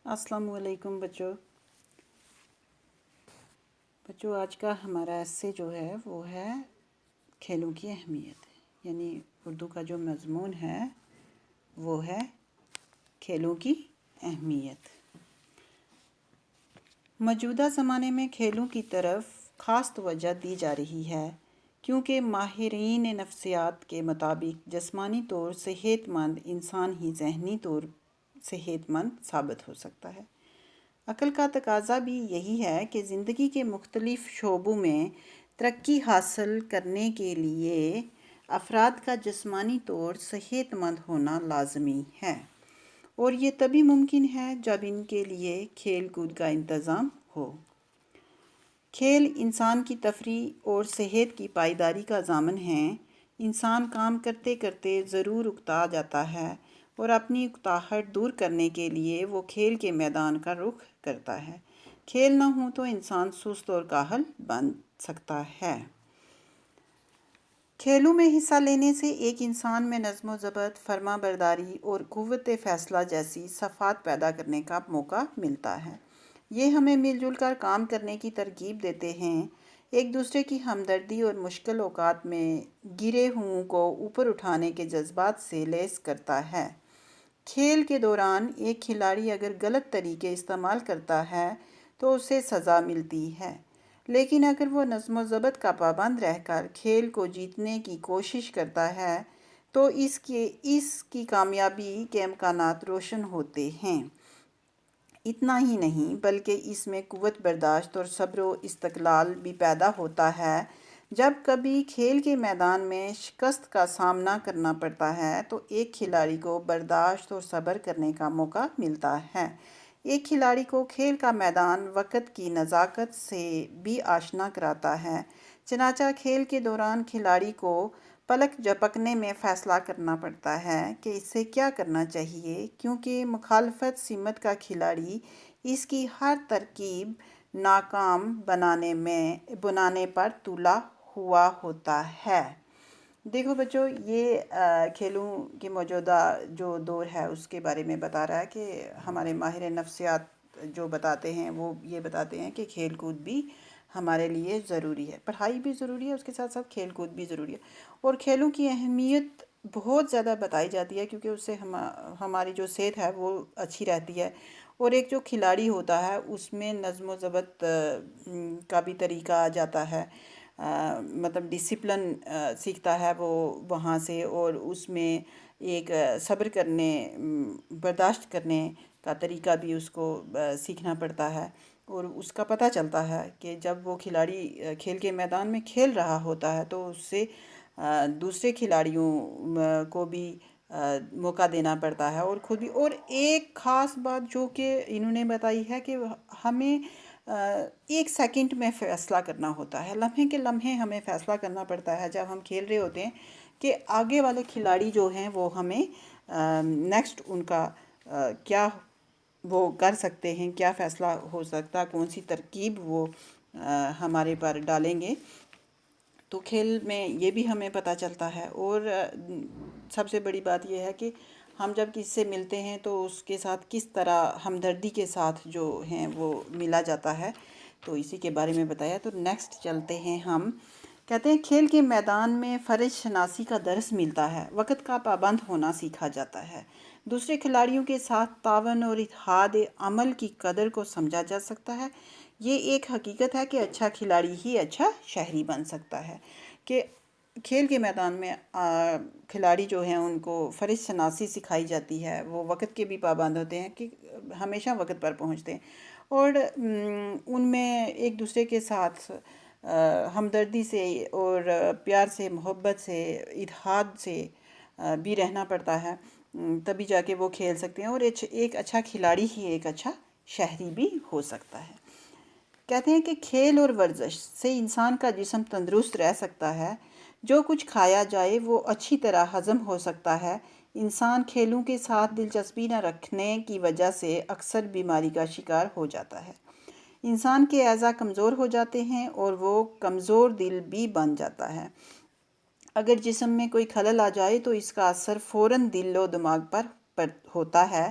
السلام علیکم بچوں آج کا ہمارا ایسے جو ہے وہ ہے کھیلوں کی اہمیت، یعنی اردو کا جو مضمون ہے وہ ہے کھیلوں کی اہمیت۔ موجودہ زمانے میں کھیلوں کی طرف خاص توجہ دی جا رہی ہے کیونکہ ماہرین نفسیات کے مطابق جسمانی طور صحت مند انسان ہی ذہنی طور صحت مند ثابت ہو سکتا ہے۔ عقل کا تقاضا بھی یہی ہے کہ زندگی کے مختلف شعبوں میں ترقی حاصل کرنے کے لیے افراد کا جسمانی طور صحت مند ہونا لازمی ہے، اور یہ تبھی ممکن ہے جب ان کے لیے کھیل کود کا انتظام ہو۔ کھیل انسان کی تفریح اور صحت کی پائیداری کا ضامن ہے۔ انسان کام کرتے کرتے ضرور اکتا جاتا ہے اور اپنی اکتاہٹ دور کرنے کے لیے وہ کھیل کے میدان کا رخ کرتا ہے۔ کھیل نہ ہوں تو انسان سست اور کاہل بن سکتا ہے۔ کھیلوں میں حصہ لینے سے ایک انسان میں نظم و ضبط، فرما برداری اور قوت فیصلہ جیسی صفات پیدا کرنے کا موقع ملتا ہے۔ یہ ہمیں مل جل کر کام کرنے کی ترغیب دیتے ہیں، ایک دوسرے کی ہمدردی اور مشکل اوقات میں گرے ہوئوں کو اوپر اٹھانے کے جذبات سے لیس کرتا ہے۔ کھیل کے دوران ایک کھلاڑی اگر غلط طریقے استعمال کرتا ہے تو اسے سزا ملتی ہے، لیکن اگر وہ نظم و ضبط کا پابند رہ کر کھیل کو جیتنے کی کوشش کرتا ہے تو اس کی کامیابی کے امکانات روشن ہوتے ہیں۔ اتنا ہی نہیں بلکہ اس میں قوت برداشت اور صبر و استقلال بھی پیدا ہوتا ہے۔ جب کبھی کھیل کے میدان میں شکست کا سامنا کرنا پڑتا ہے تو ایک کھلاڑی کو برداشت اور صبر کرنے کا موقع ملتا ہے۔ ایک کھلاڑی کو کھیل کا میدان وقت کی نزاکت سے بھی آشنا کراتا ہے۔ چنانچہ کھیل کے دوران کھلاڑی کو پلک جھپکنے میں فیصلہ کرنا پڑتا ہے کہ اسے کیا کرنا چاہیے، کیونکہ مخالفت سمت کا کھلاڑی اس کی ہر ترکیب ناکام بنانے پر تلا ہوا ہوتا ہے۔ دیکھو بچوں، یہ کھیلوں کے موجودہ جو دور ہے اس کے بارے میں بتا رہا ہے کہ ہمارے ماہر نفسیات جو بتاتے ہیں وہ یہ بتاتے ہیں کہ کھیل کود بھی ہمارے لیے ضروری ہے، پڑھائی بھی ضروری ہے، اس کے ساتھ ساتھ کھیل کود بھی ضروری ہے، اور کھیلوں کی اہمیت بہت زیادہ بتائی جاتی ہے کیونکہ اس سے ہماری جو صحت ہے وہ اچھی رہتی ہے، اور ایک جو کھلاڑی ہوتا ہے اس میں نظم و ضبط کا بھی طریقہ آ جاتا ہے، مطلب ڈسپلن سیکھتا ہے وہ وہاں سے، اور اس میں ایک صبر کرنے، برداشت کرنے کا طریقہ بھی اس کو سیکھنا پڑتا ہے، اور اس کا پتہ چلتا ہے کہ جب وہ کھلاڑی کھیل کے میدان میں کھیل رہا ہوتا ہے تو اس سے دوسرے کھلاڑیوں کو بھی موقع دینا پڑتا ہے اور خود بھی۔ اور ایک خاص بات جو کہ انہوں نے بتائی ہے کہ ہمیں ایک سیکنڈ میں فیصلہ کرنا ہوتا ہے، لمحے کے لمحے ہمیں فیصلہ کرنا پڑتا ہے جب ہم کھیل رہے ہوتے ہیں کہ آگے والے کھلاڑی جو ہیں وہ ہمیں نیکسٹ ان کا کیا وہ کر سکتے ہیں، کیا فیصلہ ہو سکتا، کون سی ترکیب وہ ہمارے پر ڈالیں گے۔ تو کھیل میں یہ بھی ہمیں پتہ چلتا ہے، اور سب سے بڑی بات یہ ہے کہ ہم جب کسی سے ملتے ہیں تو اس کے ساتھ کس طرح ہمدردی کے ساتھ جو ہیں وہ ملا جاتا ہے، تو اسی کے بارے میں بتایا۔ تو نیکسٹ چلتے ہیں ہم، کہتے ہیں کھیل کے میدان میں فرض شناسی کا درس ملتا ہے، وقت کا پابند ہونا سیکھا جاتا ہے، دوسرے کھلاڑیوں کے ساتھ تعاون اور اتحاد عمل کی قدر کو سمجھا جا سکتا ہے۔ یہ ایک حقیقت ہے کہ اچھا کھلاڑی ہی اچھا شہری بن سکتا ہے، کہ کھیل کے میدان میں کھلاڑی جو ہیں ان کو فرض شناسی سکھائی جاتی ہے، وہ وقت کے بھی پابند ہوتے ہیں کہ ہمیشہ وقت پر پہنچتے ہیں، اور ان میں ایک دوسرے کے ساتھ ہمدردی سے اور پیار سے، محبت سے، اتحاد سے بھی رہنا پڑتا ہے، تبھی جا کے وہ کھیل سکتے ہیں، اور ایک اچھا کھلاڑی ہی ایک اچھا شہری بھی ہو سکتا ہے۔ کہتے ہیں کہ کھیل اور ورزش سے انسان کا جسم تندرست رہ سکتا ہے، جو کچھ کھایا جائے وہ اچھی طرح ہضم ہو سکتا ہے۔ انسان کھیلوں کے ساتھ دلچسپی نہ رکھنے کی وجہ سے اکثر بیماری کا شکار ہو جاتا ہے۔ انسان کے اعضاء کمزور ہو جاتے ہیں اور وہ کمزور دل بھی بن جاتا ہے۔ اگر جسم میں کوئی خلل آ جائے تو اس کا اثر فوراً دل و دماغ پر ہوتا ہے،